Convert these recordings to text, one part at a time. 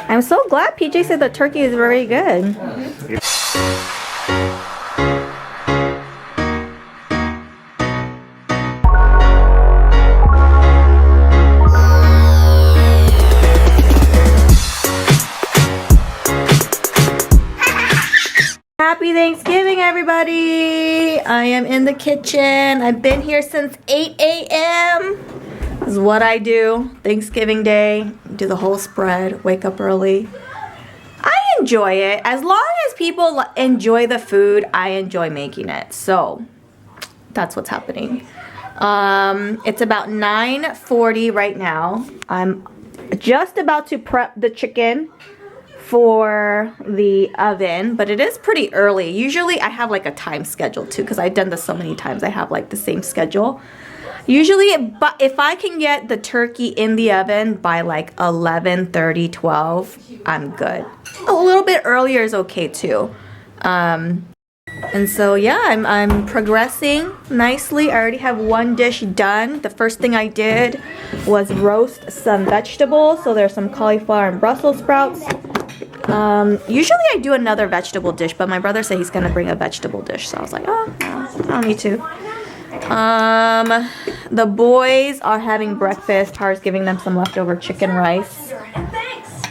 I'm so glad PJ said the turkey is very good. Happy Thanksgiving, everybody! I am in the kitchen. I've been here since 8 a.m. This is what I do. Thanksgiving Day, do the whole spread, wake up early. I enjoy it. As long as people enjoy the food, I enjoy making it. So, that's what's happening. It's about 9:40 right now. I'm just about to prep the chicken for the oven, but it is pretty early. Usually I have like a time schedule too, because I've done this so many times. I have like the same schedule. Usually, but if I can get the turkey in the oven by like 11:30, 12, I'm good. A little bit earlier is okay too. And so yeah, I'm progressing nicely. I already have one dish done. The first thing I did was roast some vegetables. So there's some cauliflower and Brussels sprouts. Usually I do another vegetable dish, but my brother said he's gonna bring a vegetable dish, so I was like, oh, no, I don't need to. The boys are having breakfast. Tara's giving them some leftover chicken rice,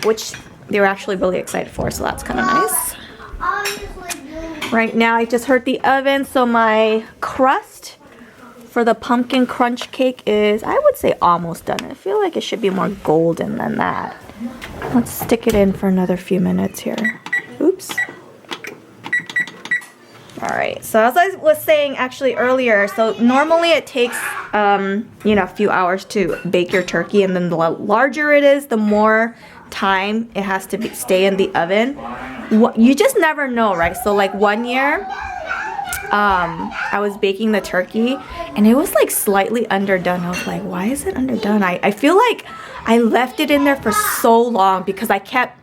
which they were actually really excited for, so that's kind of nice. Right now I just heard the oven, so my crust for the pumpkin crunch cake is, I would say, almost done. I feel like it should be more golden than that. Let's stick it in for another few minutes here. Oops. Alright, so as I was saying actually earlier, so normally it takes, you know, a few hours to bake your turkey, and then the larger it is, the more time it has to stay in the oven. You just never know, right? So like one year, I was baking the turkey and it was like slightly underdone. I was like, why is it underdone? I feel like I left it in there for so long because I kept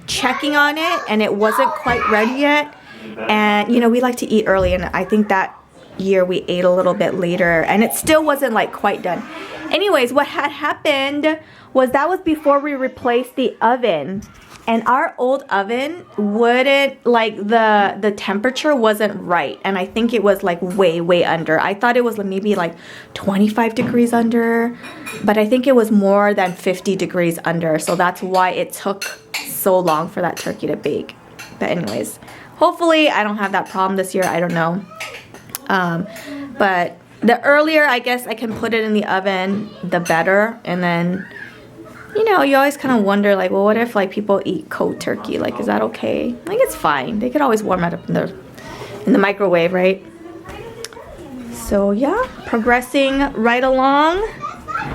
checking on it and it wasn't quite ready yet. And you know, we like to eat early, and I think that year we ate a little bit later and it still wasn't like quite done. Anyways, what had happened was that was before we replaced the oven. And our old oven wouldn't, like, the temperature wasn't right. And I think it was like way under. I thought it was maybe like 25 degrees under, but I think it was more than 50 degrees under. So that's why it took so long for that turkey to bake. But anyways, hopefully I don't have that problem this year. I don't know. But the earlier, I guess, I can put it in the oven, the better. And then, you know, you always kind of wonder, like, well, what if, like, people eat cold turkey? Like, is that okay? Like, it's fine. They could always warm it up in the microwave, right? So, yeah, progressing right along.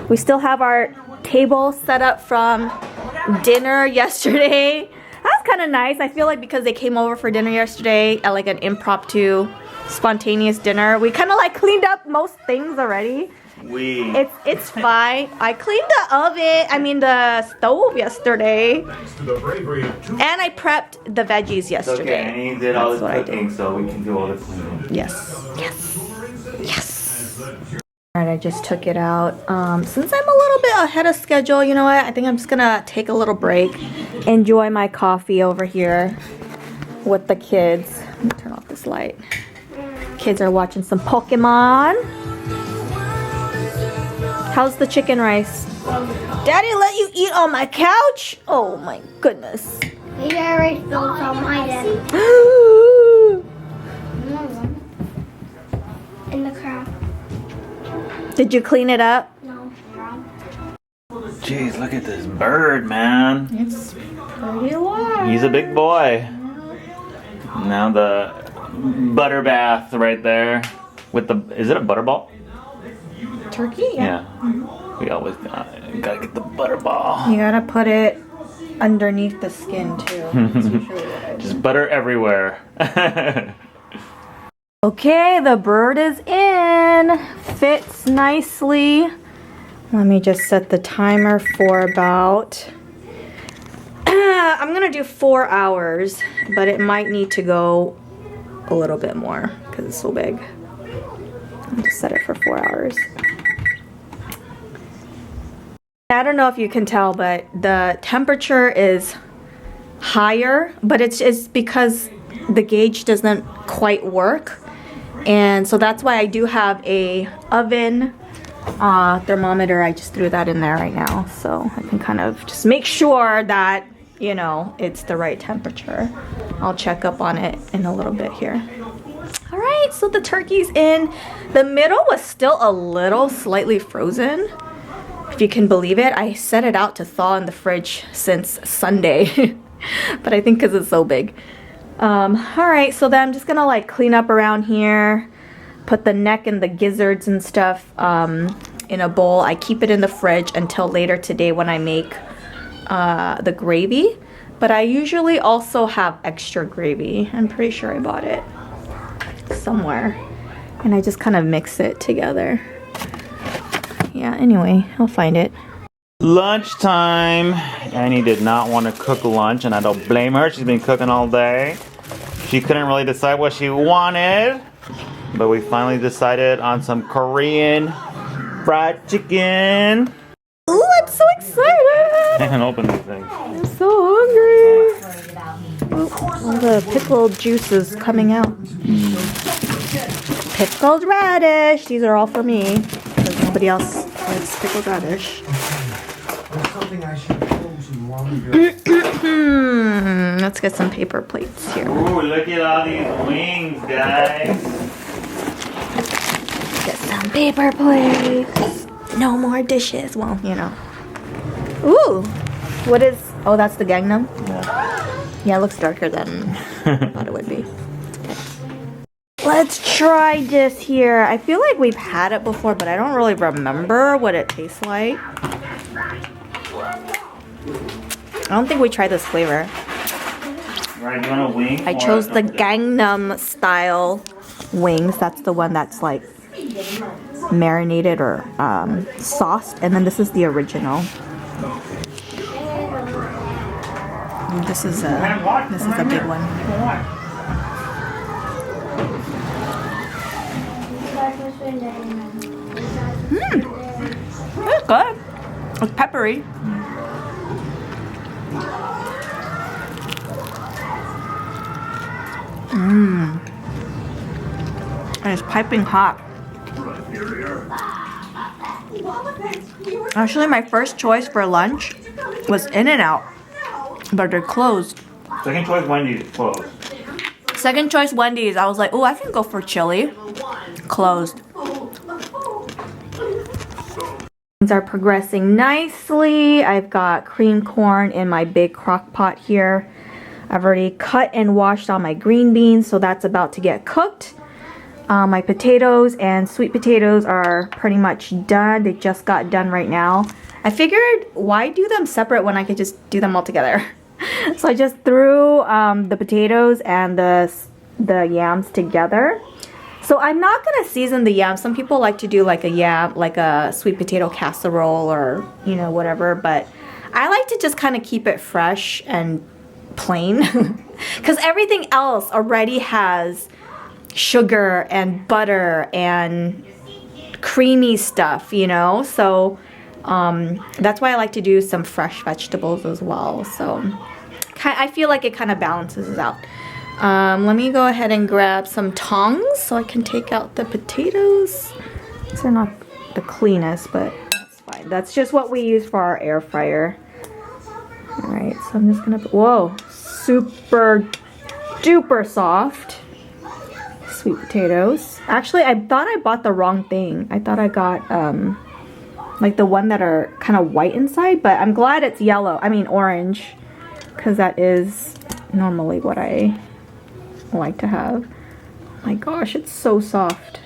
We still have our table set up from dinner yesterday. That's kind of nice. I feel like because they came over for dinner yesterday at, like, an impromptu, spontaneous dinner, we kind of, like, cleaned up most things already. It's fine. I cleaned the stove yesterday. And I prepped the veggies yesterday. Okay, and he did all the cooking, so we can do all the cleaning. Yes. Alright, I just took it out. Since I'm a little bit ahead of schedule, you know what? I think I'm just gonna take a little break. Enjoy my coffee over here with the kids. Let me turn off this light. Kids are watching some Pokemon. How's the chicken rice? Daddy let you eat on my couch? Oh my goodness. Maybe I already spilled on my daddy. In the crowd. Did you clean it up? No. Jeez, look at this bird, man. It's pretty large. He's a big boy. Now the butter bath right there with the, is it a butterball? Turkey? Yeah. We always gotta get the butterball. You gotta put it underneath the skin too. That's usually what I do. Just butter everywhere. Okay, the bird is in. Fits nicely. Let me just set the timer for about, I'm gonna do 4 hours, but it might need to go a little bit more because it's so big. I'll just set it for 4 hours. I don't know if you can tell, but the temperature is higher, but it's because the gauge doesn't quite work. And so that's why I do have a oven thermometer. I just threw that in there right now, so I can kind of just make sure that, you know, it's the right temperature. I'll check up on it in a little bit here. All right, so the turkey's in. The middle was still a little slightly frozen, if you can believe it. I set it out to thaw in the fridge since Sunday, but I think because it's so big. All right, so then I'm just gonna like clean up around here, put the neck and the gizzards and stuff in a bowl. I keep it in the fridge until later today when I make the gravy, but I usually also have extra gravy. I'm pretty sure I bought it somewhere, and I just kind of mix it together. Yeah, anyway, I'll find it. Lunchtime. Annie did not want to cook lunch, and I don't blame her. She's been cooking all day. She couldn't really decide what she wanted, but we finally decided on some Korean fried chicken. Ooh, I'm so excited! I can open these things. I'm so hungry. All the pickled juice is coming out. Pickled radish. These are all for me, because nobody else likes pickled radish. Let's get some paper plates here. Ooh, look at all these wings, guys. Get some paper plates. No more dishes. Well, you know. Ooh, what is? Oh, that's the Gangnam. Yeah, it looks darker than I thought it would be. Let's try this here. I feel like we've had it before, but I don't really remember what it tastes like. I don't think we tried this flavor. Right, you want a wing? I chose the Gangnam style wings. That's the one that's like marinated or sauced, and then this is the original. And this is a big one. It's good. It's peppery. And it's piping hot. Actually, my first choice for lunch was In-N-Out, but they're closed. Second choice Wendy's closed. Second choice Wendy's. I was like, oh, I can go for chili. Closed. Things are progressing nicely. I've got cream corn in my big crock pot here. I've already cut and washed all my green beans, so that's about to get cooked. My potatoes and sweet potatoes are pretty much done. They just got done right now. I figured, why do them separate when I could just do them all together? So I just threw the potatoes and the yams together. So I'm not gonna season the yams. Some people like to do like a sweet potato casserole or, you know, whatever, but I like to just kind of keep it fresh and plain because everything else already has sugar and butter and creamy stuff, you know, so that's why I like to do some fresh vegetables as well. So I feel like it kind of balances it out. Let me go ahead and grab some tongs so I can take out the potatoes. These are not the cleanest, but that's fine. That's just what we use for our air fryer. Alright, so I'm just gonna put, whoa, super duper soft sweet potatoes. Actually, I thought I bought the wrong thing. I thought I got like the one that are kind of white inside, but I'm glad it's yellow. I mean orange, because that is normally what I like to have. Oh my gosh, it's so soft.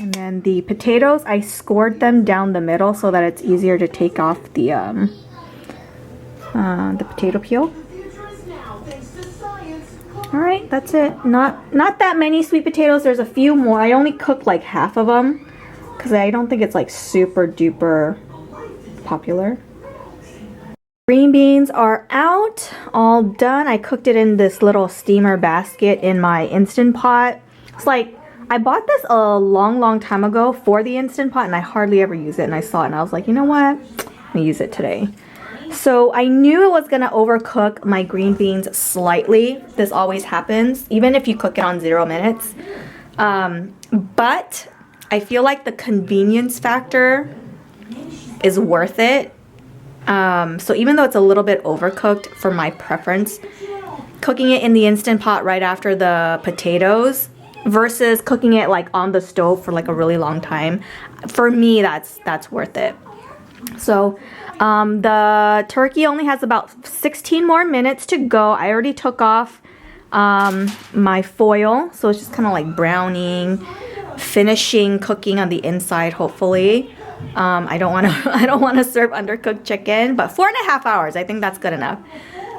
And then the potatoes, I scored them down the middle so that it's easier to take off the potato peel. All right, that's it. Not that many sweet potatoes. There's a few more. I only cooked like half of them because I don't think it's like super duper popular. Green beans are out, all done. I cooked it in this little steamer basket in my Instant Pot. It's like, I bought this a long time ago for the Instant Pot and I hardly ever use it, and I saw it and I was like, you know what? gonna use it today. So I knew it was gonna overcook my green beans slightly. This always happens, even if you cook it on 0 minutes. But I feel like the convenience factor is worth it. So even though it's a little bit overcooked for my preference, cooking it in the Instant Pot right after the potatoes versus cooking it like on the stove for like a really long time, for me that's worth it. So the turkey only has about 16 more minutes to go. I already took off my foil, so it's just kind of like browning, finishing cooking on the inside, hopefully. I don't want to serve undercooked chicken, but 4.5 hours, I think that's good enough.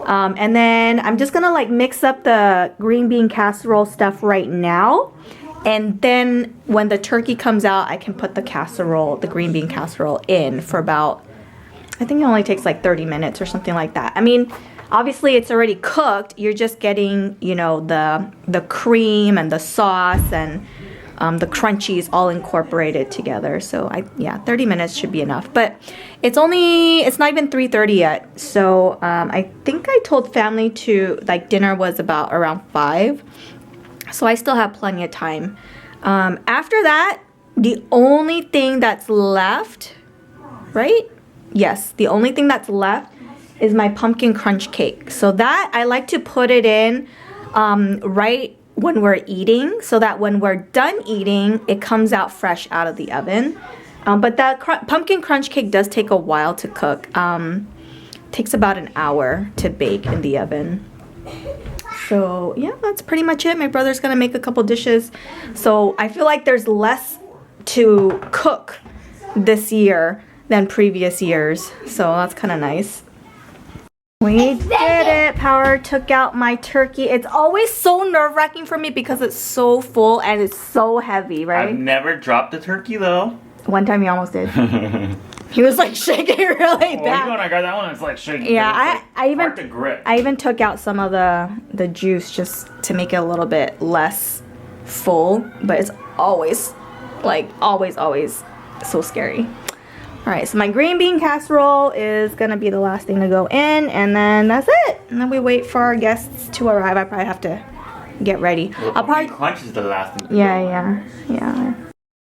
And then I'm just gonna like mix up the green bean casserole stuff right now, and then when the turkey comes out, I can put the green bean casserole in for about, I think it only takes like 30 minutes or something like that. I mean, obviously it's already cooked. You're just getting, you know, the cream and the sauce and the crunchies all incorporated together. So yeah, 30 minutes should be enough. But it's not even 3:30 yet. So I think I told family to, like, dinner was about around 5. So I still have plenty of time. After that, the only thing that's left, right? Yes, the only thing that's left is my pumpkin crunch cake. So that, I like to put it in right when we're eating, so that when we're done eating, it comes out fresh out of the oven. But that pumpkin crunch cake does take a while to cook. Takes about an hour to bake in the oven. So yeah, that's pretty much it. My brother's gonna make a couple dishes. So I feel like there's less to cook this year than previous years. So that's kind of nice. We did it. Power took out my turkey. It's always so nerve-wracking for me because it's so full and it's so heavy, right? I've never dropped a turkey though. One time you almost did. He was like shaking really bad. Well, when I got that one, it's like shaking. Yeah, I even hard to grip. I even took out some of the juice just to make it a little bit less full, but it's always so scary. All right, so my green bean casserole is gonna be the last thing to go in, and then that's it. And then we wait for our guests to arrive. I probably have to get ready. Well, I'll probably crunch is the last thing. yeah.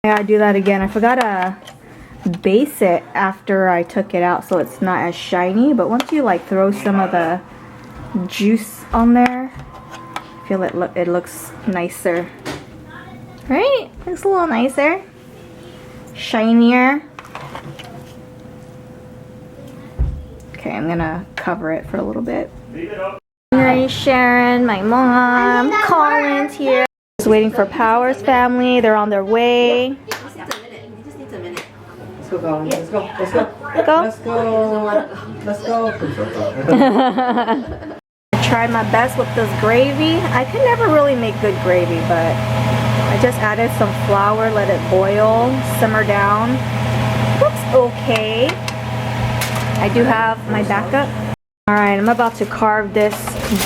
I gotta do that again. I forgot to base it after I took it out, so it's not as shiny. But once you like throw some of the juice on there, I feel it looks nicer. Right? Looks a little nicer, shinier. Okay, I'm gonna cover it for a little bit. Henry, Sharon, my mom, Colin's here. Just waiting for Power's family. They're on their way. Just needs a minute. He just needs a minute. Let's go, Colin. Let's go. Let's go. Go. Let's go. Let's go. I tried my best with this gravy. I can never really make good gravy, but I just added some flour, let it boil, simmer down. Looks okay. I do have my backup. All right, I'm about to carve this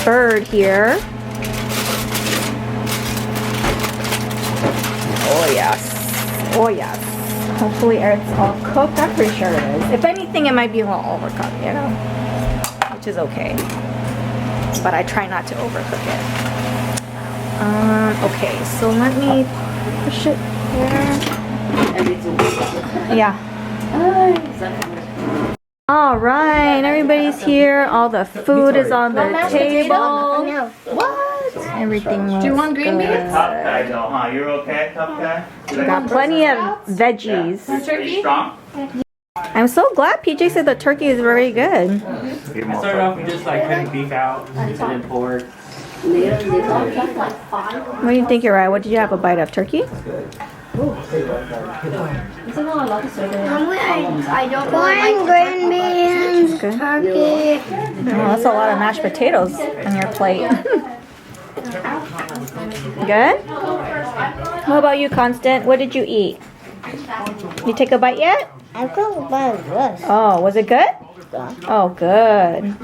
bird here. Oh yes, oh yes. Hopefully it's all cooked. I'm pretty sure it is. If anything, it might be a little overcooked, you know, which is okay. But I try not to overcook it. Okay, so let me push it there. Yeah. All right, everybody's here. All the food is on the table. What? Everything looks Do you want green good. beans? Tough guy though, huh? You're okay, tough guy? Got plenty of veggies. Are you strong? I'm so glad PJ said the turkey is very good. Give I started off with just like cutting beef out and then pork. What do you think, Uriah? What did you have, a bite of turkey? I don't want green beans, Good. turkey. Oh, that's a lot of mashed potatoes on your plate. Good? What about you, Constant? What did you eat? You take a bite yet? I could buy this. Oh, was it good? Oh, good.